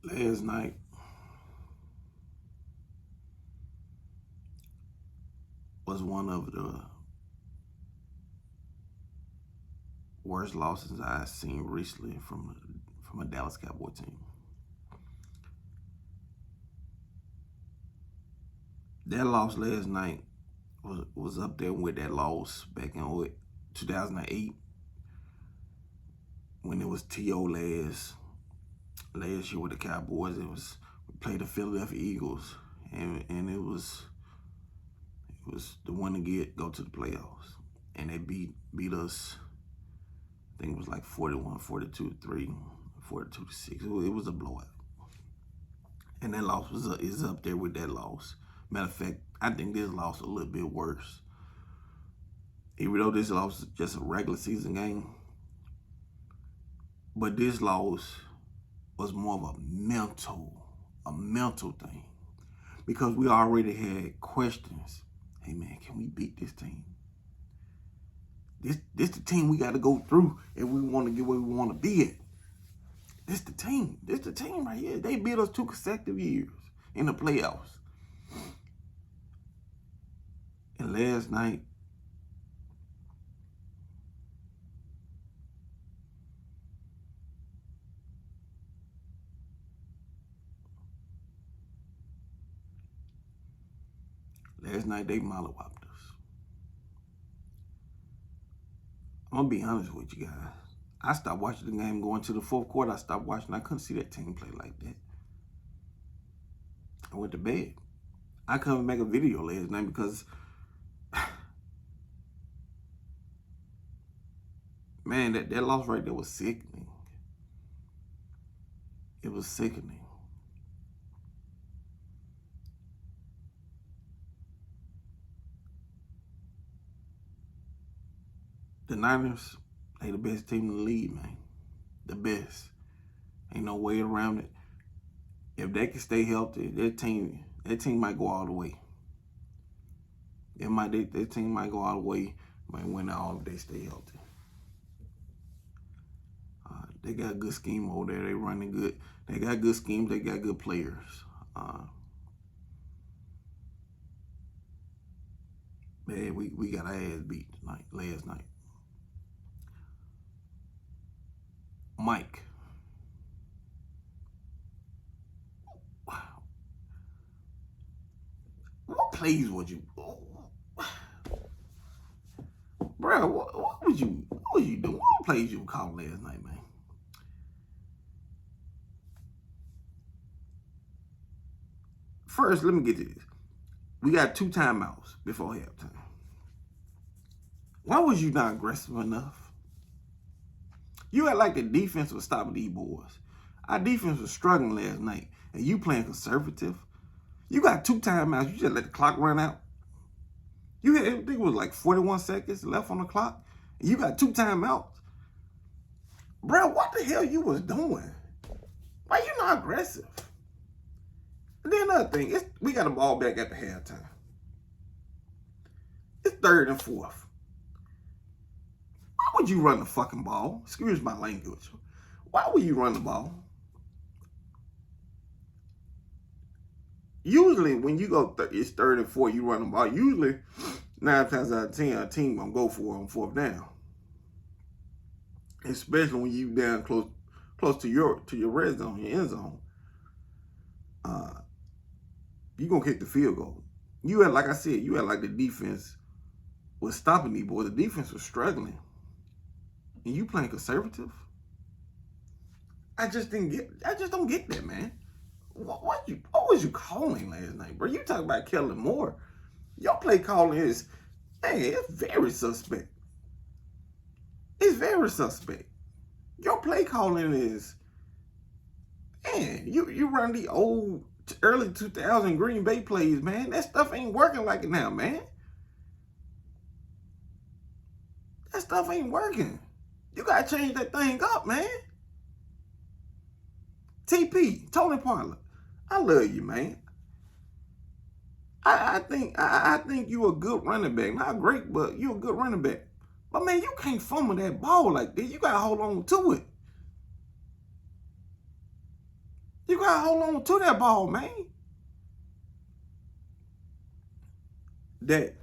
Last night was one of the worst losses I've seen recently from a Dallas Cowboy team. That loss last night was up there with that loss back in 2008 when it was T.O. last year with the Cowboys. We played the Philadelphia Eagles, and it was the one to go to the playoffs, and they beat us. I think it was like 41, 42-3, 42-6. It was a blowout, and that loss is up there with that loss. Matter of fact, I think this loss a little bit worse. Even though this loss is just a regular season game, but this loss was more of a mental thing, because we already had questions. Hey man, can we beat this team? This the team we got to go through if we want to get where we want to be at. This the team right here. They beat us 2 consecutive years in the playoffs. And last night, they mollywopped us. I'm going to be honest with you guys. I stopped watching the game going to the fourth quarter. I stopped watching. I couldn't see that team play like that. I went to bed. I couldn't make a video last night because, man, that loss right there was sickening. It was sickening. The Niners, they the best team in the league, man. The best. Ain't no way around it. If they can stay healthy, that team might go all the way. Their team might go all the way, might win it all if they stay healthy. They got a good scheme over there. They running good. They got good schemes. They got good players. Man, we got our ass beat last night. Mike. Wow. What plays would you, bro? What was you doing? What plays you calling last night, man? First, let me get to this. We got 2 timeouts before halftime. Why was you not aggressive enough? You act like the defense was stopping these boys. Our defense was struggling last night, and you playing conservative. You got 2 timeouts. You just let the clock run out. I think it was like 41 seconds left on the clock, and you got 2 timeouts. Bro, what the hell you was doing? Why you not aggressive? And then another thing, we got the ball back at the halftime. It's 3rd and 4th. Why would you run the fucking ball? Excuse my language. Why would you run the ball? Usually, when you go, it's 3rd and 4, you run the ball. Usually, 9 times out of 10, a team gonna go for it on 4th down. Especially when you down close to your red zone, your end zone. You gonna kick the field goal. Like I said, you had like the defense was stopping these boys. The defense was struggling, and you playing conservative. I just don't get that, man. What was you calling last night, bro? You talking about Kellen Moore? Your play calling is, man, it's very suspect. It's very suspect. Your play calling is, man, you run the old early 2000 Green Bay plays, man. That stuff ain't working like it now, man. That stuff ain't working. You gotta change that thing up, man. TP, Tony Pollard, I love you, man. I think you a good running back. Not great, but you a good running back. But man, you can't fumble that ball like that. You gotta hold on to it. You gotta hold on to that ball, man. That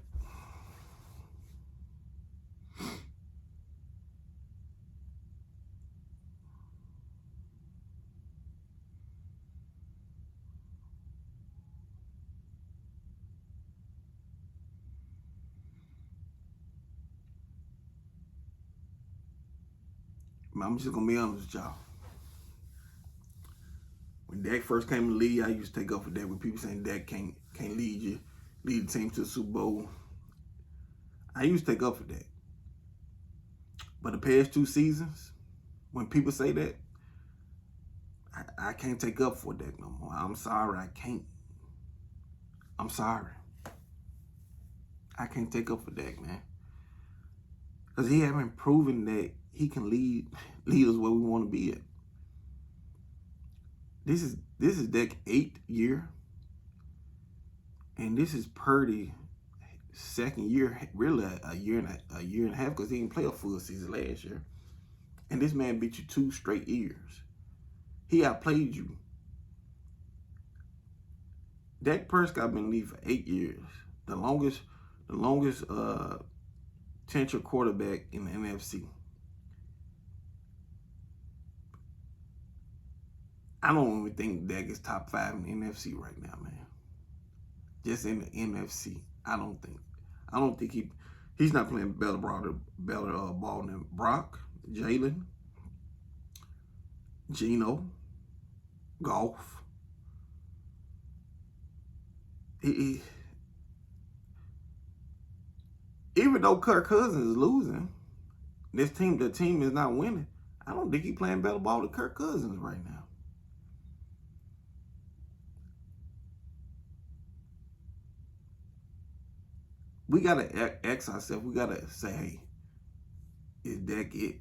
I'm just gonna be honest with y'all. When Dak first came to the league, I used to take up for Dak. When people saying Dak can't lead the team to the Super Bowl, I used to take up for Dak. But the past 2 seasons, when people say that, I can't take up for Dak no more. I'm sorry, I can't. I'm sorry. I can't take up for Dak, man. Because he haven't proven that he can lead us where we want to be at. This is Dak's 8th year. And this is Purdy's second year, really a year and a half, because he didn't play a full season last year. And this man beat you 2 straight years. He outplayed you. Dak Prescott been in the league for 8 years. The longest tenured quarterback in the NFC. I don't even think Dak is top 5 in the NFC right now, man. Just in the NFC, I don't think he's not playing better ball than Brock, Jalen, Geno, Goff. Even though Kirk Cousins is losing, the team is not winning. I don't think he's playing better ball than Kirk Cousins right now. We gotta ask ourselves. We gotta say, hey, is Dak it?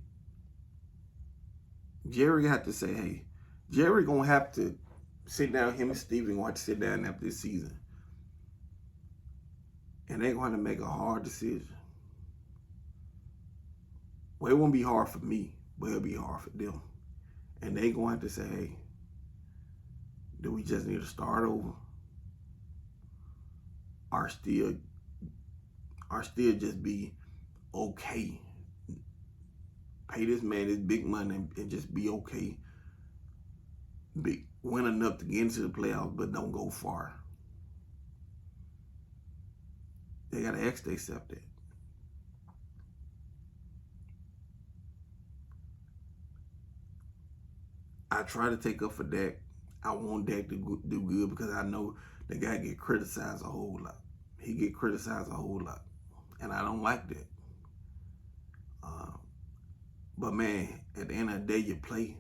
Jerry had to say, hey, Jerry gonna have to sit down. Him and Steven gonna have to sit down after this season, and they're going to make a hard decision. Well, it won't be hard for me, but it'll be hard for them. And they're going to have to say, hey, do we just need to start over? Or still just be okay? Pay this man this big money and just be okay. Win enough to get into the playoffs, but don't go far. They got to ask themselves that. I try to take up for Dak. I want Dak to do good because I know the guy get criticized a whole lot. He get criticized a whole lot, and I don't like that. But man, at the end of the day, you play.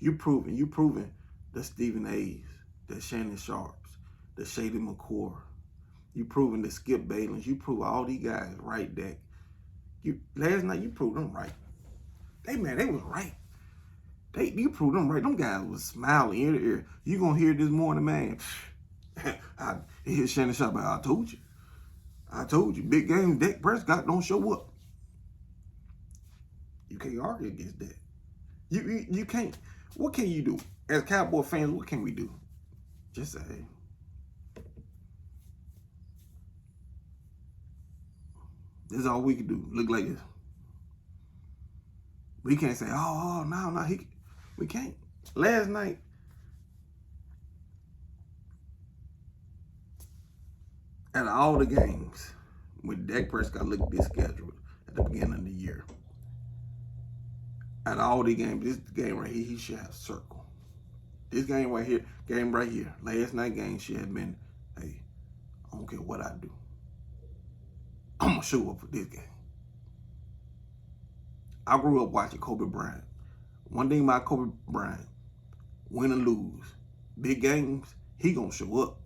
You proving the Stephen A's, the Shannon Sharps, the Shady McCord. You proving the Skip Bayless. You prove all these guys right, Dak. Last night you proved them right. They was right. You proved them right. Them guys was smiling ear to ear. You gonna hear this morning, man. I hear Shannon Sharp. I told you. Big game. Dak Prescott don't show up. You can't argue against that. You can't. What can you do as Cowboy fans? What can we do? Just say, hey, this is all we can do. Look like this. We can't say, oh no, we can't. Last night, out of all the games, when Dak Prescott looked at this schedule at the beginning of the year, out of all the games, this game right here, he should have circle. This game right here, last night game should have been, hey, I don't care what I do. I'm going to show up for this game. I grew up watching Kobe Bryant. One thing about Kobe Bryant, win or lose, big games, he going to show up.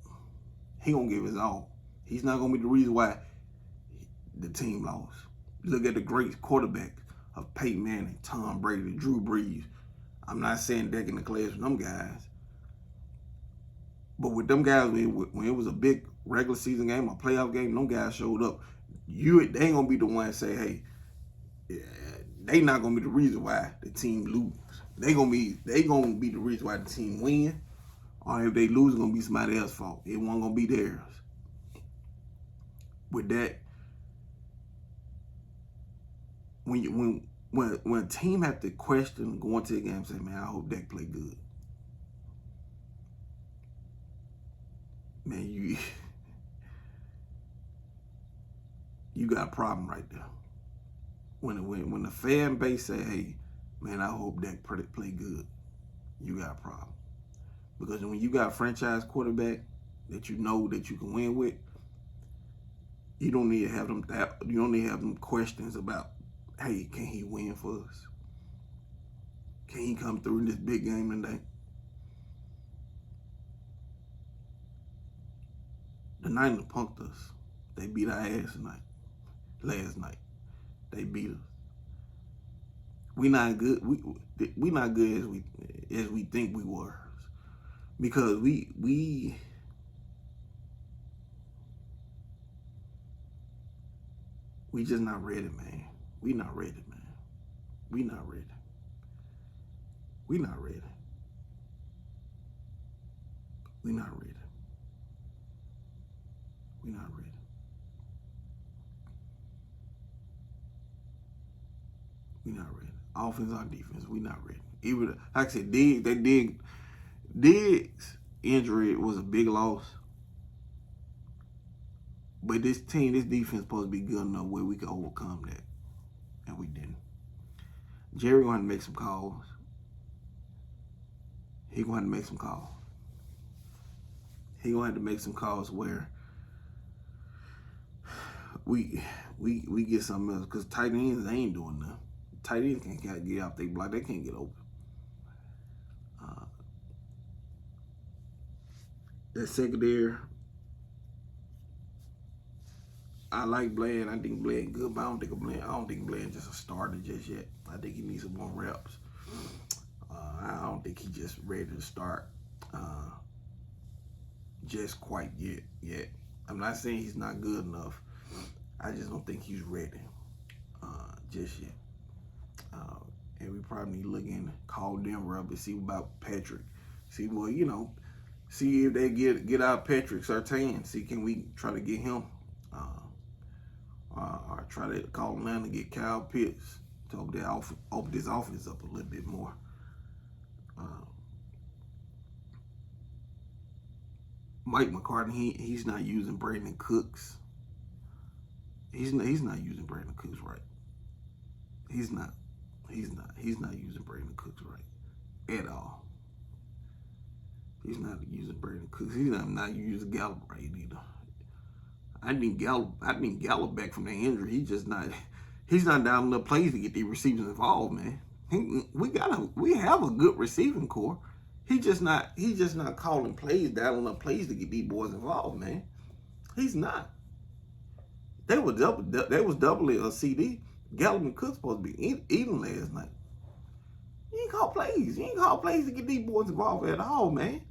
He going to give his all. He's not going to be the reason why the team lost. Look at the great quarterbacks of Peyton Manning, Tom Brady, Drew Brees. I'm not saying Dak in the class with them guys. But with them guys, when it was a big regular season game, a playoff game, them guys showed up. They ain't going to be the one to say, hey, yeah, they not going to be the reason why the team lose. They gonna be the reason why the team win. Or if they lose, it's gonna be somebody else's fault. It wasn't gonna be theirs. With that, when a team have to question going to the game and say, man, I hope Dak play good. Man, you got a problem right there. When the fan base say, hey, man, I hope Dak play good, you got a problem. Because when you got a franchise quarterback that you know that you can win with, you don't need to have them questions about, hey, can he win for us? Can he come through in this big game today? The Niners punked us. They beat our ass last night. They beat us. We not good. We not good as we think we were, because we just not ready, man. We not ready, man. We not ready. We not ready. We not ready. We not ready. We not ready. Offense or defense, we not ready. Even like I said, Diggs' injury was a big loss. But this defense supposed to be good enough where we could overcome that. And we didn't. Jerry going to make some calls. He going to make some calls. He going to have to make some calls where we get something else. Because tight ends, they ain't doing nothing. Tight ends can't get out they block. They can't get open. That secondary, I like Bland. I think Bland good, but I don't think Bland just a starter just yet. I think he needs some more reps. I don't think he's just ready to start just quite yet. I'm not saying he's not good enough. I just don't think he's ready just yet. And we probably need to look in, call Denver up and see about Patrick. See, well, see if they get out Patrick Surtain. See, can we try to get him? Or try to call him to get Kyle Pitts to open this offense up a little bit more. Mike McCartney, he's not using Brandon Cooks. He's not using Brandon Cooks right. He's not using Brandon Cooks right at all. He's not using Brandon Cooks. He's not using Gallup right either. I need Gallup back from the injury. He's not down enough plays to get the receivers involved, man. We have a good receiving core. He's just not calling plays, down enough plays to get these boys involved, man. He's not. They was doubling a CD. Gallup and Cook supposed to be eating last night. You ain't call plays. You ain't call plays to get these boys involved at all, man.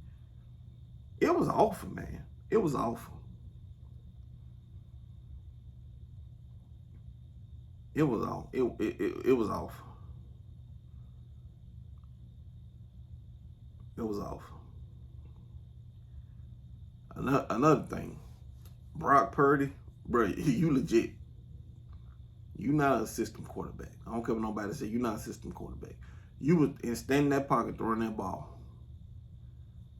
It was awful, man. It was awful. It was awful. It was awful. It was awful. Another thing, Brock Purdy, bro, you legit. You not a system quarterback. I don't care what nobody say. You not a system quarterback. You was standing in that pocket throwing that ball.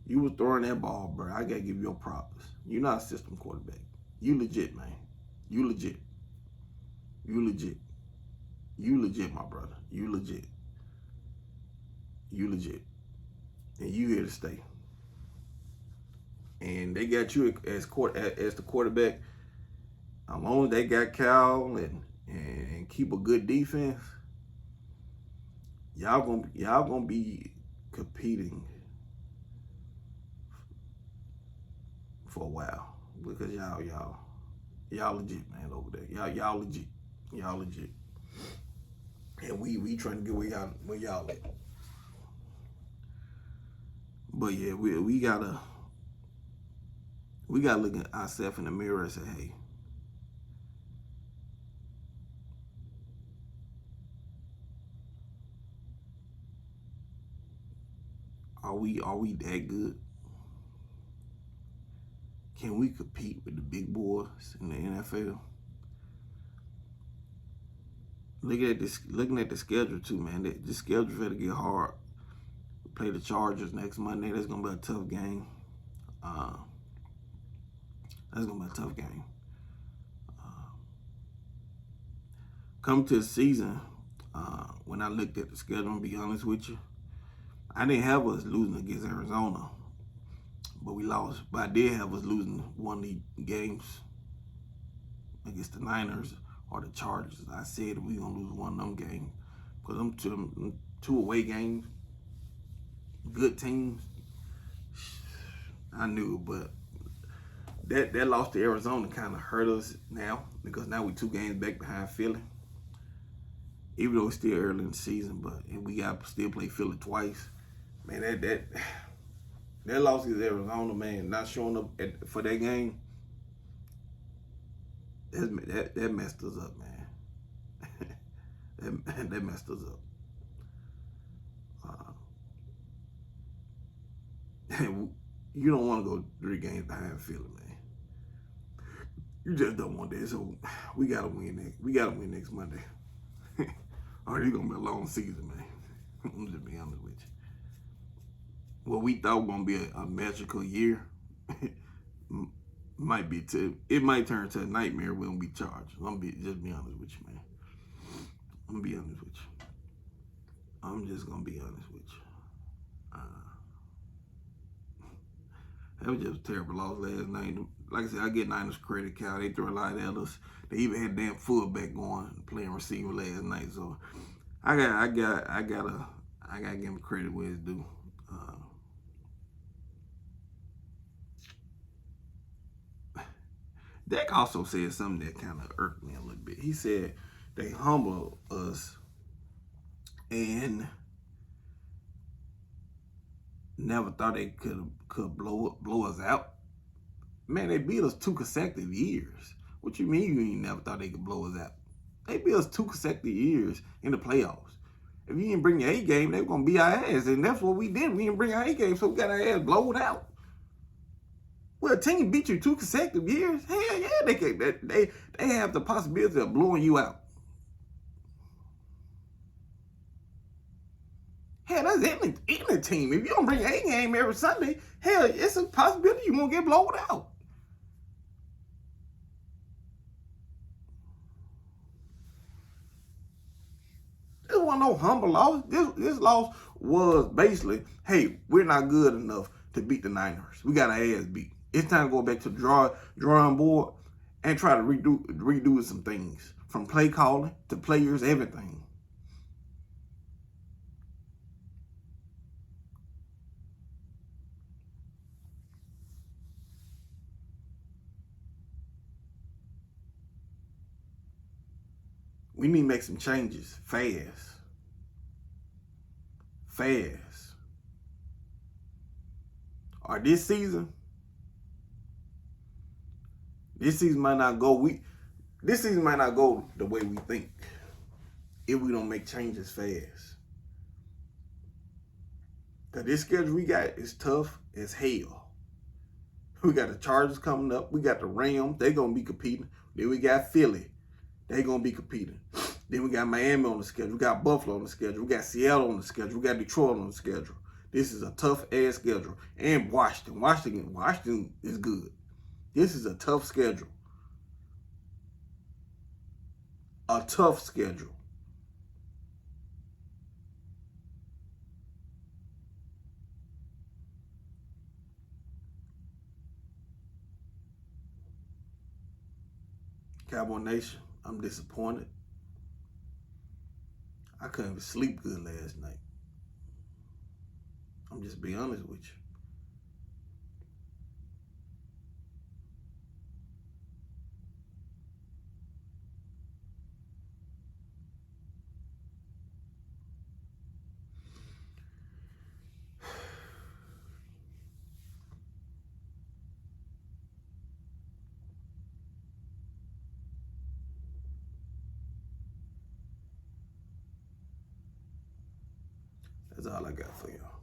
You was throwing that ball, bro. I gotta give you your props. You not a system quarterback. You legit, man. You legit. You legit. You legit, my brother. You legit. You legit. And you here to stay. And they got you as the quarterback. As long as they got Cal and keep a good defense, y'all gonna be competing for a while, because y'all legit, man, over there. Y'all legit. And we trying to get where y'all at. But yeah, we gotta look at ourselves in the mirror and say, hey, are we that good? can we compete with the big boys in the NFL? Looking at the schedule too, man. The schedule's ready to get hard. We play the Chargers next Monday. That's gonna be a tough game. Uh, that's gonna be a tough game. Come to the season, when I looked at the schedule, to be honest with you, I didn't have us losing against Arizona, but we lost. But I did have us losing one of the games against the Niners or the Chargers. I said we gonna lose one of them games because them two away games, good teams. I knew, but that loss to Arizona kind of hurt us now because now we 2 games back behind Philly. Even though it's still early in the season, and we got to still play Philly twice. Man, that loss against Arizona, man, not showing up for that game, that messed us up, man. that messed us up. You don't want to go 3 games behind Philly, man. You just don't want that. So we gotta win. We gotta win next Monday. Or it's gonna be a long season, man. I'm just being honest with you. What we thought was gonna be a magical year might be it might turn to a nightmare when we charge. Just be honest with you, man. I'm gonna be honest with you. I'm just gonna be honest with you. That was just a terrible loss last night. Like I said, I get Niners credit, Cal. They threw a lot at us. They even had damn fullback going playing receiver last night. So I gotta give him credit where it's due. Dak also said something that kind of irked me a little bit. He said they humble us and never thought they could blow us out. Man, they beat us 2 consecutive years. What you mean you ain't never thought they could blow us out? They beat us 2 consecutive years in the playoffs. If you didn't bring your A game, they were gonna beat our ass, and that's what we did. We didn't bring our A game, so we got our ass blowed out. Well, a team beat you 2 consecutive years. Hell yeah, they have the possibility of blowing you out. Hell, that's any team. If you don't bring your A game every Sunday, hell, it's a possibility you won't get blown out. This wasn't no humble loss. This loss was basically, hey, we're not good enough to beat the Niners. We got our ass beat. It's time to go back to the drawing board and try to redo some things. From play calling to players, everything. We need to make some changes fast. Or this season might not go. This season might not go the way we think if we don't make changes fast. Cause this schedule we got is tough as hell. We got the Chargers coming up. We got the Rams. They gonna be competing. Then we got Philly. They gonna be competing. Then we got Miami on the schedule. We got Buffalo on the schedule. We got Seattle on the schedule. We got Detroit on the schedule. This is a tough ass schedule. And Washington. Washington is good. This is a tough schedule. A tough schedule. Cowboy Nation, I'm disappointed. I couldn't even sleep good last night. I'm just being honest with you. That's all I got for y'all.